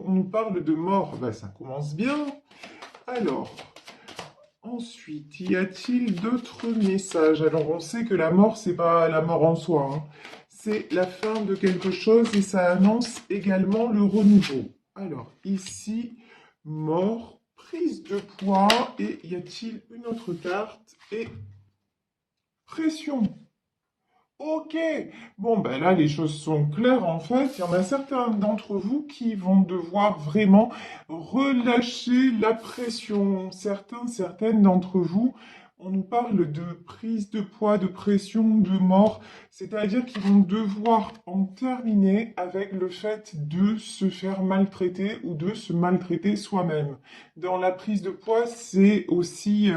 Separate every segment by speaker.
Speaker 1: on nous parle de mort. Ben, ça commence bien. Alors, ensuite, y a-t-il d'autres messages? Alors, on sait que la mort, c'est pas la mort en soi, hein. C'est la fin de quelque chose et ça annonce également le renouveau. Alors, ici, mort, prise de poids et y a-t-il une autre carte? Et pression. Ok, bon ben là les choses sont claires en fait. Il y en a certains d'entre vous qui vont devoir vraiment relâcher la pression. Certaines d'entre vous, on nous parle de prise de poids, de pression, de mort. C'est-à-dire qu'ils vont devoir en terminer avec le fait de se faire maltraiter ou de se maltraiter soi-même. Dans la prise de poids, c'est aussi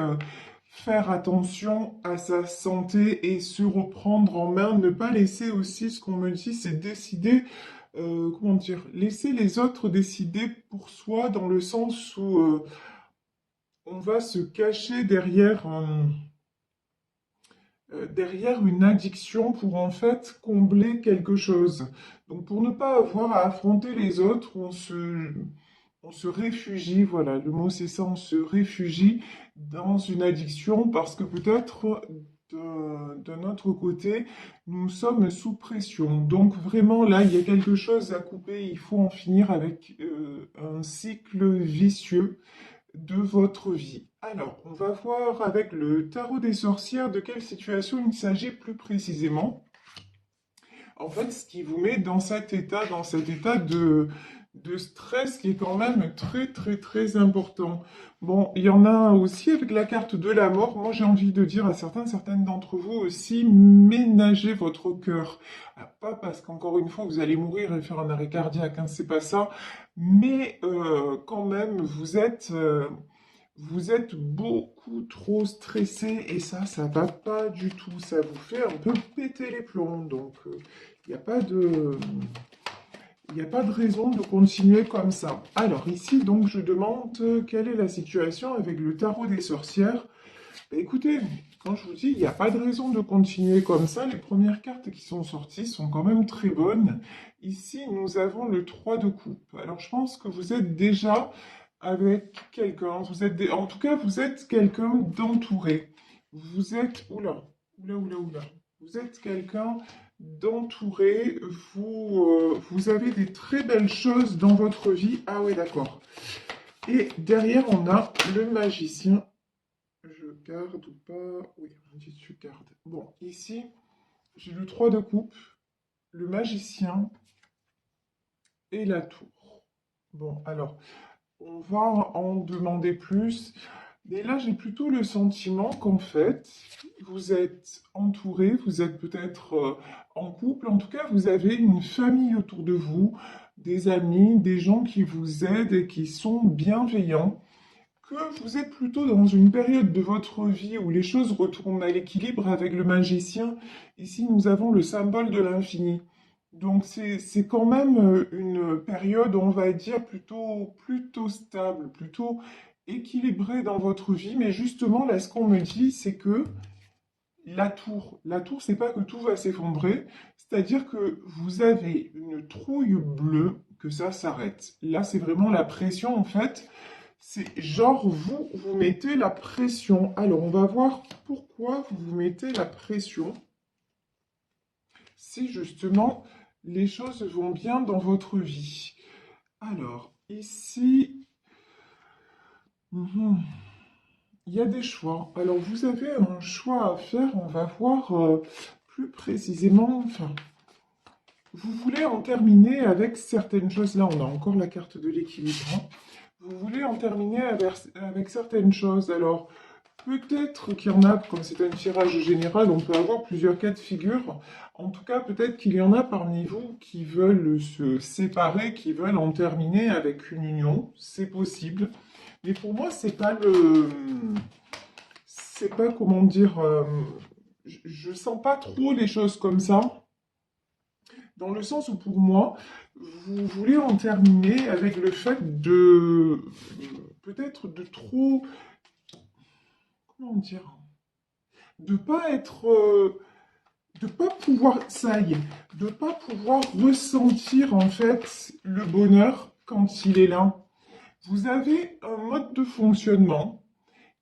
Speaker 1: faire attention à sa santé et se reprendre en main, ne pas laisser aussi, ce qu'on me dit, c'est décider, comment dire, laisser les autres décider pour soi dans le sens où on va se cacher derrière une addiction pour en fait combler quelque chose. Donc pour ne pas avoir à affronter les autres, on se réfugie, voilà, le mot c'est ça, on se réfugie dans une addiction parce que peut-être de notre côté, nous sommes sous pression. Donc vraiment là, il y a quelque chose à couper, il faut en finir avec un cycle vicieux de votre vie. Alors, on va voir avec le tarot des sorcières de quelle situation il s'agit plus précisément. En fait, ce qui vous met dans cet état de stress qui est quand même très, très, très important. Bon, il y en a aussi avec la carte de la mort. Moi, j'ai envie de dire à certaines d'entre vous aussi, ménagez votre cœur. Ah, pas parce qu'encore une fois, vous allez mourir et faire un arrêt cardiaque, hein, c'est pas ça. Mais quand même, vous êtes beaucoup trop stressé et ça va pas du tout. Ça vous fait un peu péter les plombs. Donc, il n'y a pas de, il n'y a pas de raison de continuer comme ça. Alors ici, donc, je demande quelle est la situation avec le tarot des sorcières. Bah, écoutez, quand je vous dis, il n'y a pas de raison de continuer comme ça. Les premières cartes qui sont sorties sont quand même très bonnes. Ici, nous avons le 3 de coupe. Alors, je pense que vous êtes déjà avec quelqu'un. En tout cas, vous êtes quelqu'un d'entouré. Vous êtes, oula. Vous êtes quelqu'un d'entouré. Vous avez des très belles choses dans votre vie. Ah oui, d'accord. Et derrière, on a le magicien. Je garde ou pas? Oui, on dit tu gardes. Bon, ici, j'ai le 3 de coupe, le magicien et la tour. Bon, alors, on va en demander plus. Mais là, j'ai plutôt le sentiment qu'en fait, vous êtes entouré, vous êtes peut-être en couple, en tout cas, vous avez une famille autour de vous, des amis, des gens qui vous aident et qui sont bienveillants, que vous êtes plutôt dans une période de votre vie où les choses retournent à l'équilibre avec le magicien. Ici, nous avons le symbole de l'infini. Donc, c'est quand même une période, on va dire, plutôt stable, plutôt équilibrée dans votre vie. Mais justement, là, ce qu'on me dit, c'est que la tour, c'est pas que tout va s'effondrer, c'est-à-dire que vous avez une trouille bleue, que ça s'arrête. Là, c'est vraiment la pression, en fait. C'est genre, vous mettez la pression. Alors, on va voir pourquoi vous vous mettez la pression. Si justement, les choses vont bien dans votre vie. Alors, ici, mhm, il y a des choix. Alors, vous avez un choix à faire. On va voir plus précisément. Enfin, vous voulez en terminer avec certaines choses. Là, on a encore la carte de l'équilibre, hein. Vous voulez en terminer avec certaines choses. Alors, peut-être qu'il y en a, comme c'est un tirage général, on peut avoir plusieurs cas de figure. En tout cas, peut-être qu'il y en a parmi vous qui veulent se séparer, qui veulent en terminer avec une union. C'est possible. Mais pour moi, c'est pas comment dire, je sens pas trop les choses comme ça. Dans le sens où pour moi, vous voulez en terminer avec le fait de, peut-être de trop, comment dire, de pas être, de pas pouvoir, ça y est, de pas pouvoir ressentir en fait le bonheur quand il est là. Vous avez un mode de fonctionnement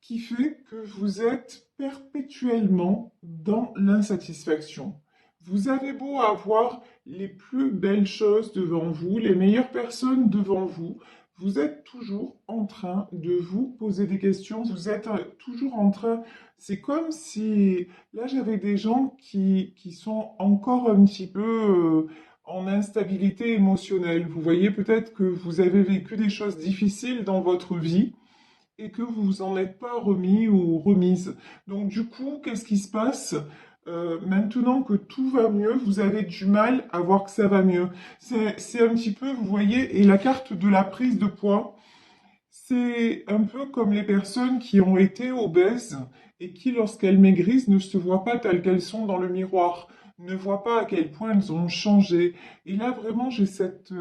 Speaker 1: qui fait que vous êtes perpétuellement dans l'insatisfaction. Vous avez beau avoir les plus belles choses devant vous, les meilleures personnes devant vous, vous êtes toujours en train de vous poser des questions, vous êtes toujours en train... C'est comme si... Là, j'avais des gens qui sont encore un petit peu en instabilité émotionnelle. Vous voyez peut-être que vous avez vécu des choses difficiles dans votre vie et que vous vous en êtes pas remis ou remise. Donc du coup, qu'est-ce qui se passe? Maintenant que tout va mieux, vous avez du mal à voir que ça va mieux. C'est un petit peu, vous voyez, et la carte de la prise de poids, c'est un peu comme les personnes qui ont été obèses et qui, lorsqu'elles maigrissent, ne se voient pas telles qu'elles sont dans le miroir, ne voient pas à quel point elles ont changé. Et là, vraiment, j'ai cette...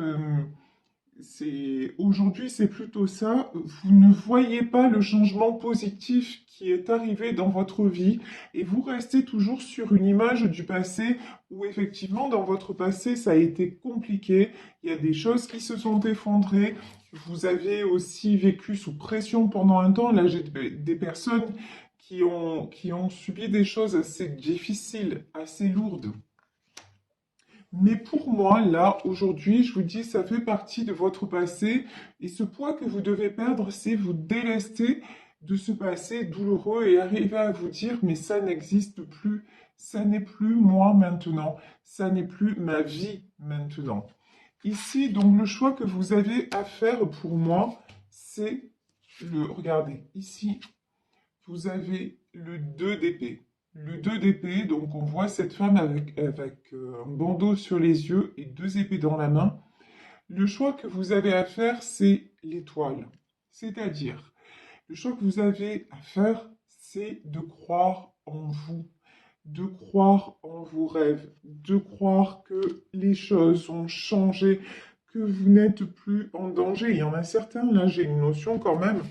Speaker 1: aujourd'hui, c'est plutôt ça. Vous ne voyez pas le changement positif qui est arrivé dans votre vie et vous restez toujours sur une image du passé où effectivement, dans votre passé, ça a été compliqué. Il y a des choses qui se sont effondrées. Vous avez aussi vécu sous pression pendant un temps. Là, j'ai des personnes qui ont subi des choses assez difficiles, assez lourdes. Mais pour moi, là, aujourd'hui, je vous dis, ça fait partie de votre passé. Et ce poids que vous devez perdre, c'est vous délester de ce passé douloureux et arriver à vous dire, mais ça n'existe plus. Ça n'est plus moi maintenant. Ça n'est plus ma vie maintenant. Ici, donc, le choix que vous avez à faire pour moi, c'est regardez, ici, vous avez le 2 d'épée. Le 2 d'épée, donc on voit cette femme avec un bandeau sur les yeux et deux épées dans la main. Le choix que vous avez à faire, c'est l'étoile. C'est-à-dire, le choix que vous avez à faire, c'est de croire en vous, de croire en vos rêves, de croire que les choses ont changé, que vous n'êtes plus en danger. Il y en a certains, là j'ai une notion quand même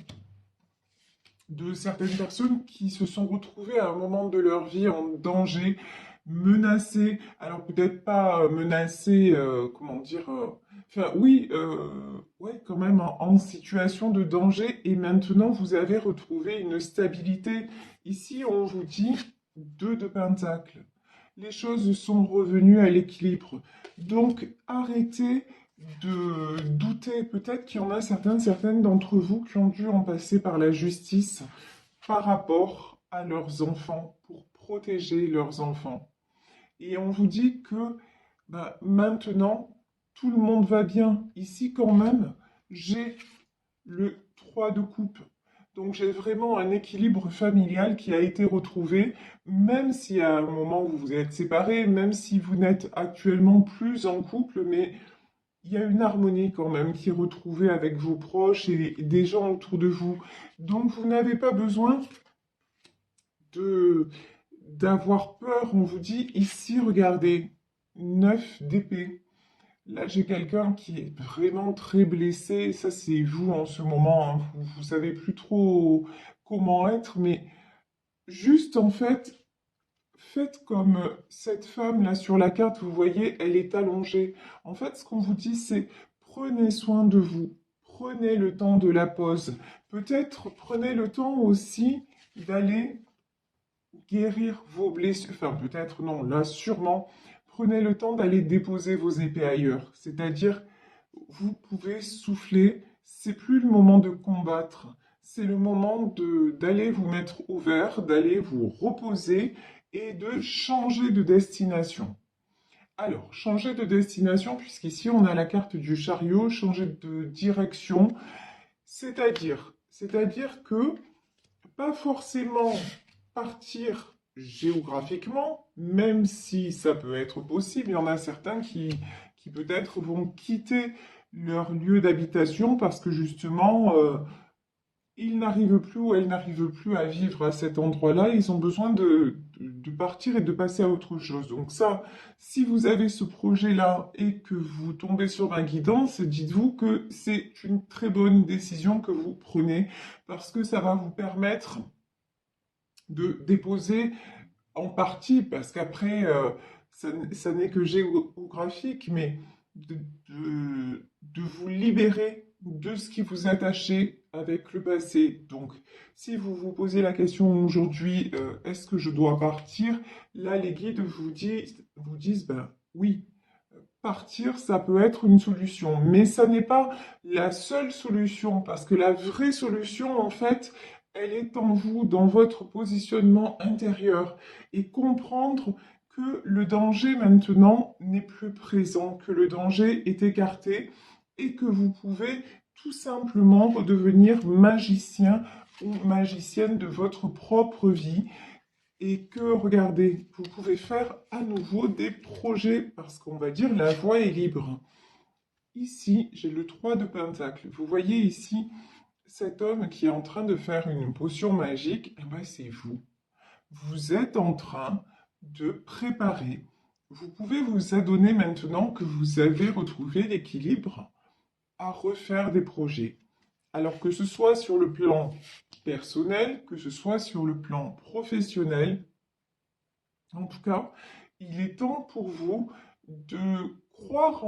Speaker 1: de certaines personnes qui se sont retrouvées à un moment de leur vie en danger, menacées. Alors peut-être pas menacées, comment dire, enfin oui, ouais, quand même en situation de danger. Et maintenant, vous avez retrouvé une stabilité. Ici, on vous dit 2 de Pentacle. Les choses sont revenues à l'équilibre. Donc, arrêtez de douter. Peut-être qu'il y en a certaines d'entre vous qui ont dû en passer par la justice par rapport à leurs enfants, pour protéger leurs enfants. Et on vous dit que bah, maintenant, tout le monde va bien. Ici, quand même, j'ai le 3 de coupe. Donc j'ai vraiment un équilibre familial qui a été retrouvé, même si à un moment vous vous êtes séparés, même si vous n'êtes actuellement plus en couple, mais il y a une harmonie quand même qui est retrouvée avec vos proches et des gens autour de vous. Donc vous n'avez pas besoin de d'avoir peur. On vous dit ici, regardez, 9 d'épée. Là, j'ai quelqu'un qui est vraiment très blessé. Ça, c'est vous en ce moment, hein. Vous savez plus trop comment être, mais juste en fait, faites comme cette femme là sur la carte, vous voyez, elle est allongée. En fait, ce qu'on vous dit, c'est prenez soin de vous. Prenez le temps de la pause. Peut-être prenez le temps aussi d'aller guérir vos blessures. Enfin, peut-être non, là, sûrement. Prenez le temps d'aller déposer vos épées ailleurs. C'est-à-dire, vous pouvez souffler. C'est plus le moment de combattre. C'est le moment d'aller vous mettre au vert, d'aller vous reposer et de changer de destination. Alors, changer de destination, puisqu'ici on a la carte du chariot, changer de direction, c'est-à-dire que pas forcément partir géographiquement, même si ça peut être possible. Il y en a certains qui peut-être vont quitter leur lieu d'habitation parce que justement, ils n'arrivent plus ou elles n'arrivent plus à vivre à cet endroit-là. Ils ont besoin de partir et de passer à autre chose. Donc ça, si vous avez ce projet-là et que vous tombez sur ma guidance, dites-vous que c'est une très bonne décision que vous prenez parce que ça va vous permettre de déposer en partie, parce qu'après, ça n'est que géographique, mais de, de vous libérer de ce qui vous attachait avec le passé. Donc, si vous vous posez la question aujourd'hui, est-ce que je dois partir? Là, les guides vous disent, ben oui, partir, ça peut être une solution, mais ça n'est pas la seule solution, parce que la vraie solution, en fait, elle est en vous, dans votre positionnement intérieur, et comprendre que le danger maintenant n'est plus présent, que le danger est écarté, et que vous pouvez tout simplement redevenir magicien ou magicienne de votre propre vie, et que, regardez, vous pouvez faire à nouveau des projets parce qu'on va dire la voie est libre. Ici, j'ai le 3 de Pentacle. Vous voyez ici cet homme qui est en train de faire une potion magique. Eh ben, c'est vous. Vous êtes en train de préparer. Vous pouvez vous adonner maintenant que vous avez retrouvé l'équilibre à refaire des projets. Alors que ce soit sur le plan personnel, que ce soit sur le plan professionnel, en tout cas, il est temps pour vous de croire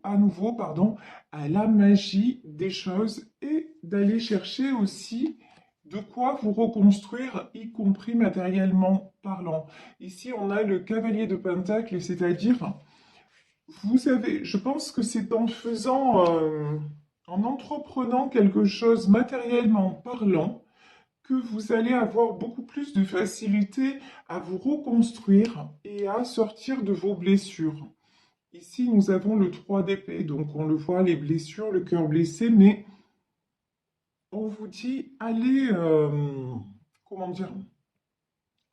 Speaker 1: à nouveau, pardon, à la magie des choses et d'aller chercher aussi de quoi vous reconstruire, y compris matériellement parlant. Ici, on a le cavalier de Pentacle, c'est-à-dire, vous avez, je pense que c'est en faisant, en entreprenant quelque chose matériellement parlant, que vous allez avoir beaucoup plus de facilité à vous reconstruire et à sortir de vos blessures. Ici, nous avons le 3 d'épée, donc on le voit, les blessures, le cœur blessé, mais on vous dit, allez, comment dire,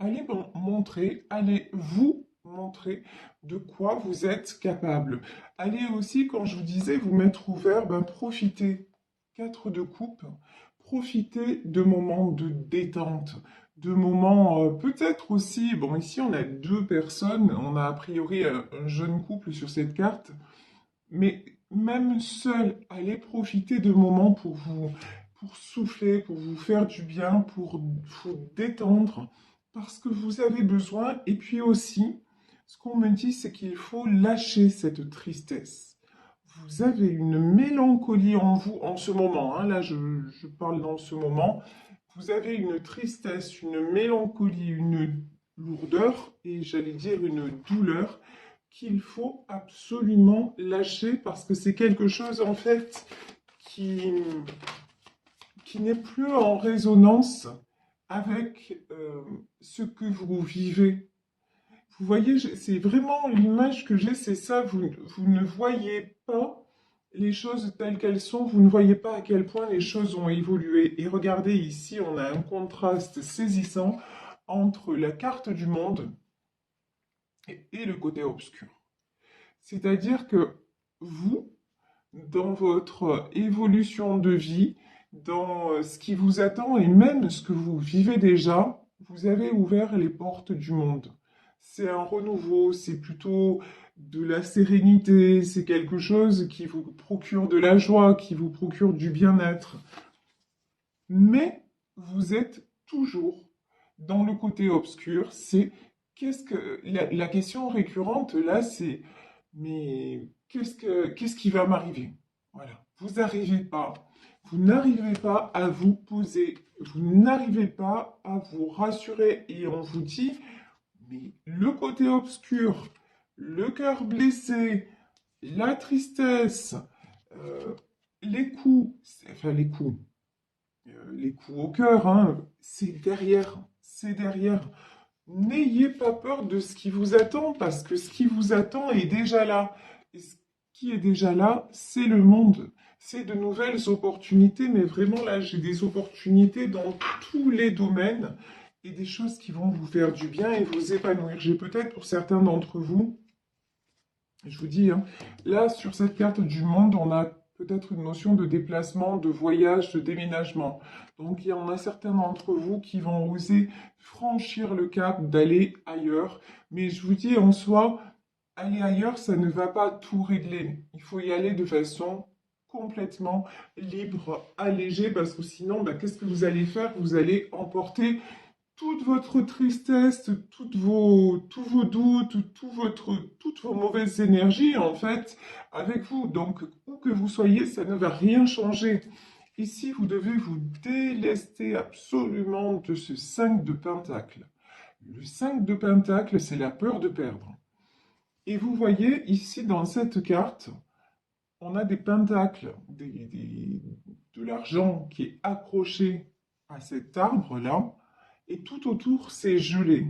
Speaker 1: allez montrer, allez vous montrer de quoi vous êtes capable. Allez aussi, quand je vous disais, vous mettre ouvert, ben profitez. 4 de coupe, profitez de moments de détente, de moments peut-être aussi, bon ici on a deux personnes, on a a priori un jeune couple sur cette carte, mais même seul, allez profiter de moments pour vous, pour souffler, pour vous faire du bien, pour vous détendre, parce que vous avez besoin. Et puis aussi, ce qu'on me dit, c'est qu'il faut lâcher cette tristesse. Vous avez une mélancolie en vous en ce moment, hein, là je parle dans ce moment. Vous avez une tristesse, une mélancolie, une lourdeur et j'allais dire une douleur qu'il faut absolument lâcher parce que c'est quelque chose en fait qui, qui n'est plus en résonance avec ce que vous vivez. Vous voyez, c'est vraiment l'image que j'ai, c'est ça, vous ne voyez pas les choses telles qu'elles sont, vous ne voyez pas à quel point les choses ont évolué. Et regardez ici, on a un contraste saisissant entre la carte du monde et le côté obscur. C'est-à-dire que vous, dans votre évolution de vie, dans ce qui vous attend et même ce que vous vivez déjà, vous avez ouvert les portes du monde. C'est un renouveau, c'est plutôt de la sérénité, c'est quelque chose qui vous procure de la joie, qui vous procure du bien-être. Mais vous êtes toujours dans le côté obscur, c'est qu'est-ce que la question récurrente là, c'est mais qu'est-ce qui va m'arriver? Voilà, vous n'arrivez pas à vous poser, vous n'arrivez pas à vous rassurer et on vous dit mais le côté obscur, le cœur blessé, la tristesse, euh, les coups, enfin les coups au cœur, hein, c'est derrière, c'est derrière. N'ayez pas peur de ce qui vous attend, parce que ce qui vous attend est déjà là. Et ce qui est déjà là, c'est le monde. C'est de nouvelles opportunités, mais vraiment là, j'ai des opportunités dans tous les domaines et des choses qui vont vous faire du bien et vous épanouir. J'ai peut-être pour certains d'entre vous, je vous dis, hein, là, sur cette carte du monde, on a peut-être une notion de déplacement, de voyage, de déménagement. Donc, il y en a certains d'entre vous qui vont oser franchir le cap d'aller ailleurs. Mais je vous dis, en soi, aller ailleurs, ça ne va pas tout régler. Il faut y aller de façon complètement libre, allégée, parce que sinon, bah, qu'est-ce que vous allez faire? Vous allez emporter toute votre tristesse, tous vos doutes, toutes vos mauvaises énergies, en fait, avec vous. Donc, où que vous soyez, ça ne va rien changer. Ici, vous devez vous délester absolument de ce 5 de Pentacle. Le 5 de Pentacle, c'est la peur de perdre. Et vous voyez, ici, dans cette carte, on a des pentacles, de l'argent qui est accroché à cet arbre-là, et tout autour, c'est gelé.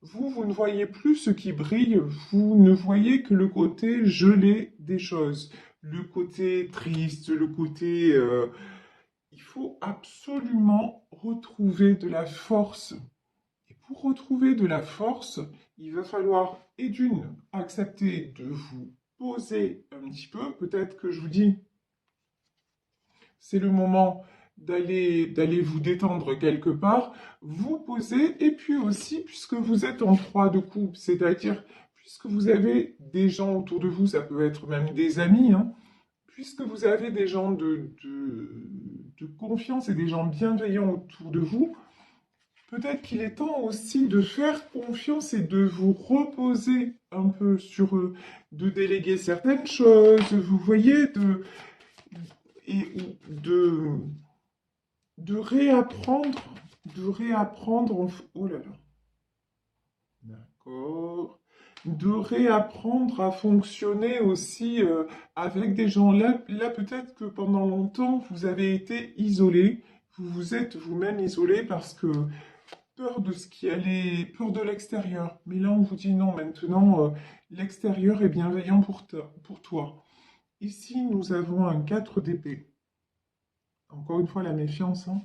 Speaker 1: Vous ne voyez plus ce qui brille, vous ne voyez que le côté gelé des choses, le côté triste, le côté... il faut absolument retrouver de la force. Et pour retrouver de la force, il va falloir, et d'une, accepter de vous poser un petit peu. Peut-être que je vous dis, c'est le moment d'aller vous détendre quelque part, vous poser, et puis aussi, puisque vous êtes en 3 de coupe, c'est-à-dire, puisque vous avez des gens autour de vous, ça peut être même des amis, hein, puisque vous avez des gens de confiance et des gens bienveillants autour de vous, peut-être qu'il est temps aussi de faire confiance et de vous reposer un peu sur eux, de déléguer certaines choses, vous voyez, et de, de réapprendre, oh là là, d'accord, de réapprendre à fonctionner aussi avec des gens. Là peut-être que pendant longtemps, vous avez été isolé, vous vous êtes vous-même isolé parce que peur de ce qui allait, peur de l'extérieur. Mais là, on vous dit non, maintenant, l'extérieur est bienveillant pour toi. Ici, nous avons un 4 d'épée. Encore une fois, la méfiance, hein.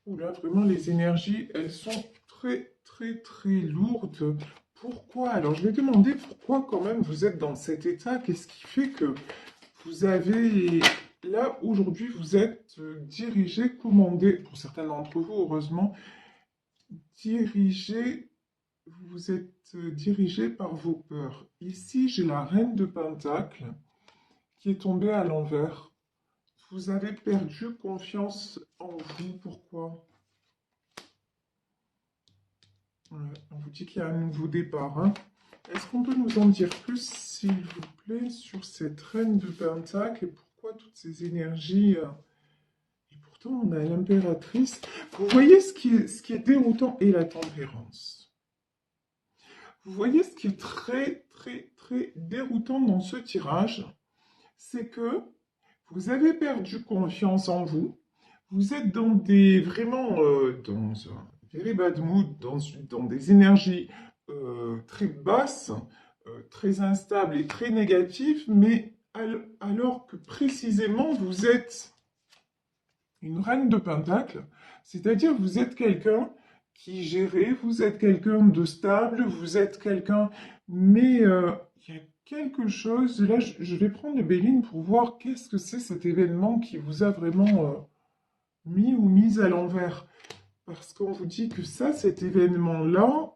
Speaker 1: Oula, vraiment, les énergies, elles sont très, très, très lourdes. Pourquoi? Alors, je vais demander pourquoi quand même vous êtes dans cet état. Qu'est-ce qui fait que vous avez... Là, aujourd'hui, vous êtes dirigé, commandé, pour certains d'entre vous, heureusement, dirigé, vous êtes dirigé par vos peurs. Ici, j'ai la reine de Pentacle qui est tombée à l'envers. Vous avez perdu confiance en vous. Pourquoi? On vous dit qu'il y a un nouveau départ, hein. Est-ce qu'on peut nous en dire plus, s'il vous plaît, sur cette reine de Pentacle et pourquoi toutes ces énergies et pourtant, on a l'impératrice. Vous voyez ce qui est déroutant et la tempérance. Vous voyez ce qui est très, très, très déroutant dans ce tirage, c'est que vous avez perdu confiance en vous. Vous êtes dans des vraiment dans un very bad mood, dans des énergies très basses, très instables et très négatives, mais alors que précisément vous êtes une reine de Pentacle, c'est-à-dire vous êtes quelqu'un qui gère, vous êtes quelqu'un de stable, vous êtes quelqu'un, mais il y a quelque chose, là je vais prendre le Béline pour voir qu'est-ce que c'est cet événement qui vous a vraiment mis ou mise à l'envers. Parce qu'on vous dit que ça, cet événement-là,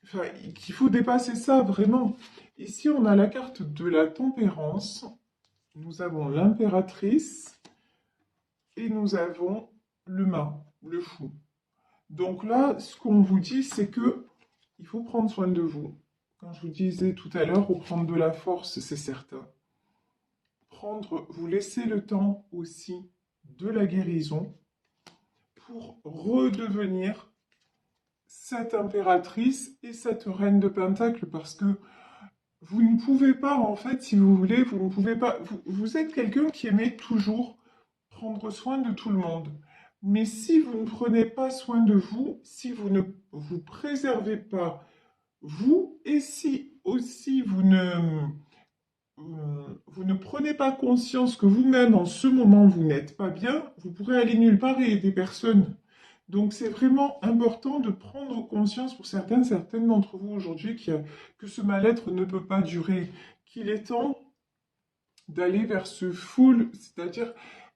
Speaker 1: enfin, qu'il faut dépasser ça vraiment. Ici, on a la carte de la tempérance, nous avons l'impératrice et nous avons le mât, le fou. Donc là, ce qu'on vous dit, c'est que il faut prendre soin de vous. Quand je vous disais tout à l'heure, reprendre de la force, c'est certain. Vous laisser le temps aussi de la guérison pour redevenir cette impératrice et cette reine de Pentacle, parce que vous ne pouvez pas, en fait, si vous voulez, vous ne pouvez pas, vous êtes quelqu'un qui aimait toujours prendre soin de tout le monde. Mais si vous ne prenez pas soin de vous, si vous ne vous préservez pas vous, et si aussi vous ne prenez pas conscience que vous-même, en ce moment, vous n'êtes pas bien, vous pourrez aller nulle part et aider personne. Donc, c'est vraiment important de prendre conscience pour certaines d'entre vous aujourd'hui que ce mal-être ne peut pas durer, qu'il est temps d'aller vers ce full, c'est-à-dire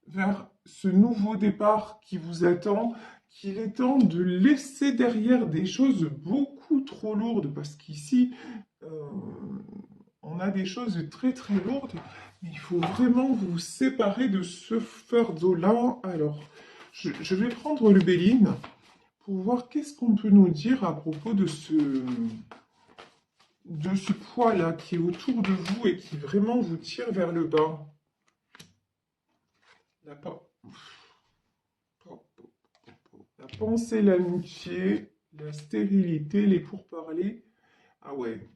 Speaker 1: vers ce nouveau départ qui vous attend, qu'il est temps de laisser derrière des choses beaucoup trop lourdes, parce qu'ici, on on a des choses très très lourdes, mais il faut vraiment vous séparer de ce fardeau-là. Alors, je vais prendre le Béline pour voir qu'est-ce qu'on peut nous dire à propos de ce poids-là qui est autour de vous et qui vraiment vous tire vers le bas. La, la pensée, l'amitié, la stérilité, les pourparlers. Ah ouais.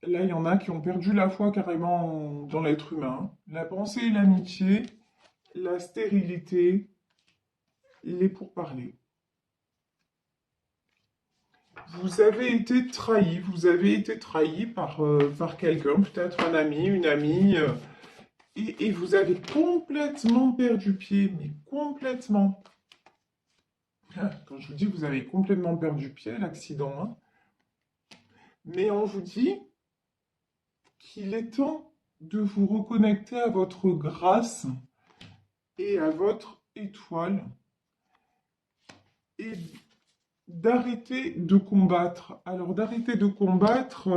Speaker 1: Là, il y en a qui ont perdu la foi carrément dans l'être humain. La pensée et l'amitié, la stérilité, les pourparlers. Vous avez été trahi par quelqu'un, peut-être un ami, une amie, et vous avez complètement perdu pied, mais complètement. Quand je vous dis que vous avez complètement perdu pied, l'accident, hein. Mais on vous dit qu'il est temps de vous reconnecter à votre grâce et à votre étoile et d'arrêter de combattre. Alors d'arrêter de combattre,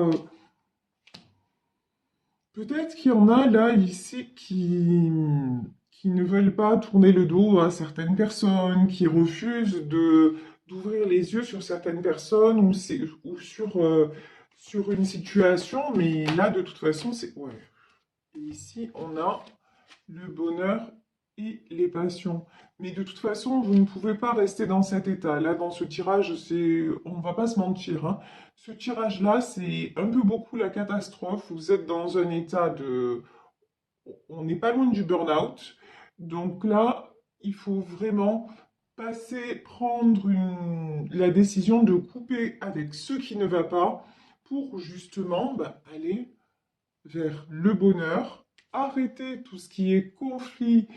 Speaker 1: peut-être qu'il y en a là, ici, qui ne veulent pas tourner le dos à certaines personnes, qui refusent d'ouvrir les yeux sur certaines personnes ou sur une situation, mais là, de toute façon, c'est... Ouais. Et ici, on a le bonheur et les passions. Mais de toute façon, vous ne pouvez pas rester dans cet état. Là, dans ce tirage, on ne va pas se mentir, hein. Ce tirage-là, c'est un peu beaucoup la catastrophe. Vous êtes dans un état de... On n'est pas loin du burn-out. Donc là, il faut vraiment prendre la décision de couper avec ce qui ne va pas pour justement aller vers le bonheur, arrêter tout ce qui est conflit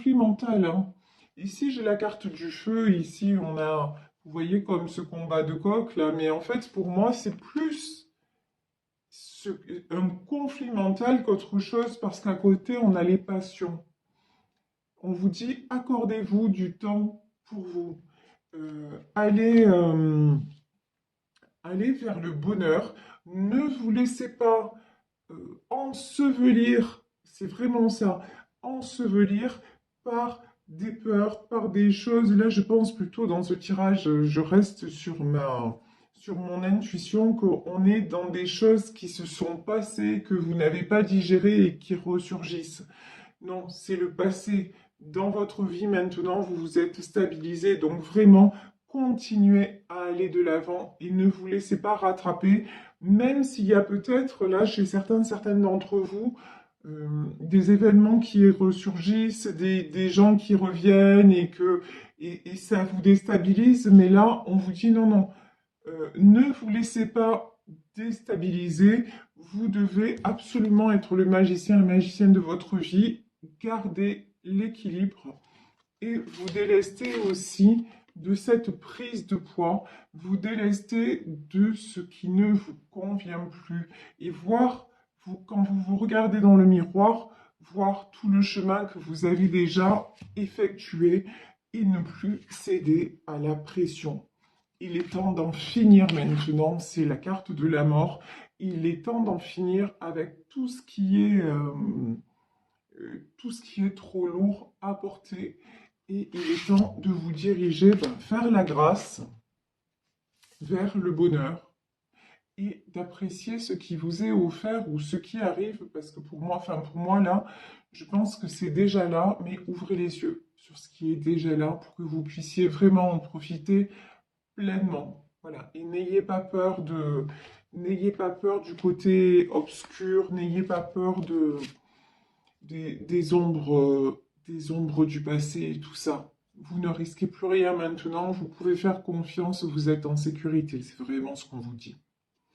Speaker 1: mental, hein. Ici, j'ai la carte du feu, ici, vous voyez comme ce combat de coq, là, mais en fait, pour moi, c'est plus un conflit mental qu'autre chose, parce qu'à côté, on a les passions. On vous dit, accordez-vous du temps pour vous. Allez vers le bonheur. Ne vous laissez pas ensevelir, c'est vraiment ça, ensevelir par des peurs, par des choses. Là, je pense plutôt dans ce tirage, je reste sur mon intuition qu'on est dans des choses qui se sont passées, que vous n'avez pas digérées et qui ressurgissent. Non, c'est le passé. Dans votre vie maintenant, vous vous êtes stabilisé, donc vraiment, continuez à aller de l'avant et ne vous laissez pas rattraper, même s'il y a peut-être là chez certaines d'entre vous des événements qui ressurgissent, des gens qui reviennent et ça vous déstabilise, mais là on vous dit non, non, ne vous laissez pas déstabiliser, vous devez absolument être le magicien, la magicienne de votre vie, garder l'équilibre et vous délester aussi de cette prise de poids, vous délester de ce qui ne vous convient plus et voir, quand vous vous regardez dans le miroir, voir tout le chemin que vous avez déjà effectué et ne plus céder à la pression. Il est temps d'en finir maintenant, c'est la carte de la mort. Il est temps d'en finir avec tout ce qui est trop lourd à porter. Et il est temps de vous diriger vers la grâce, vers le bonheur, et d'apprécier ce qui vous est offert ou ce qui arrive, parce que pour moi là, je pense que c'est déjà là, mais ouvrez les yeux sur ce qui est déjà là pour que vous puissiez vraiment en profiter pleinement. Voilà. Et n'ayez pas peur du côté obscur, n'ayez pas peur des ombres du passé et tout ça. Vous ne risquez plus rien maintenant, vous pouvez faire confiance, vous êtes en sécurité, c'est vraiment ce qu'on vous dit.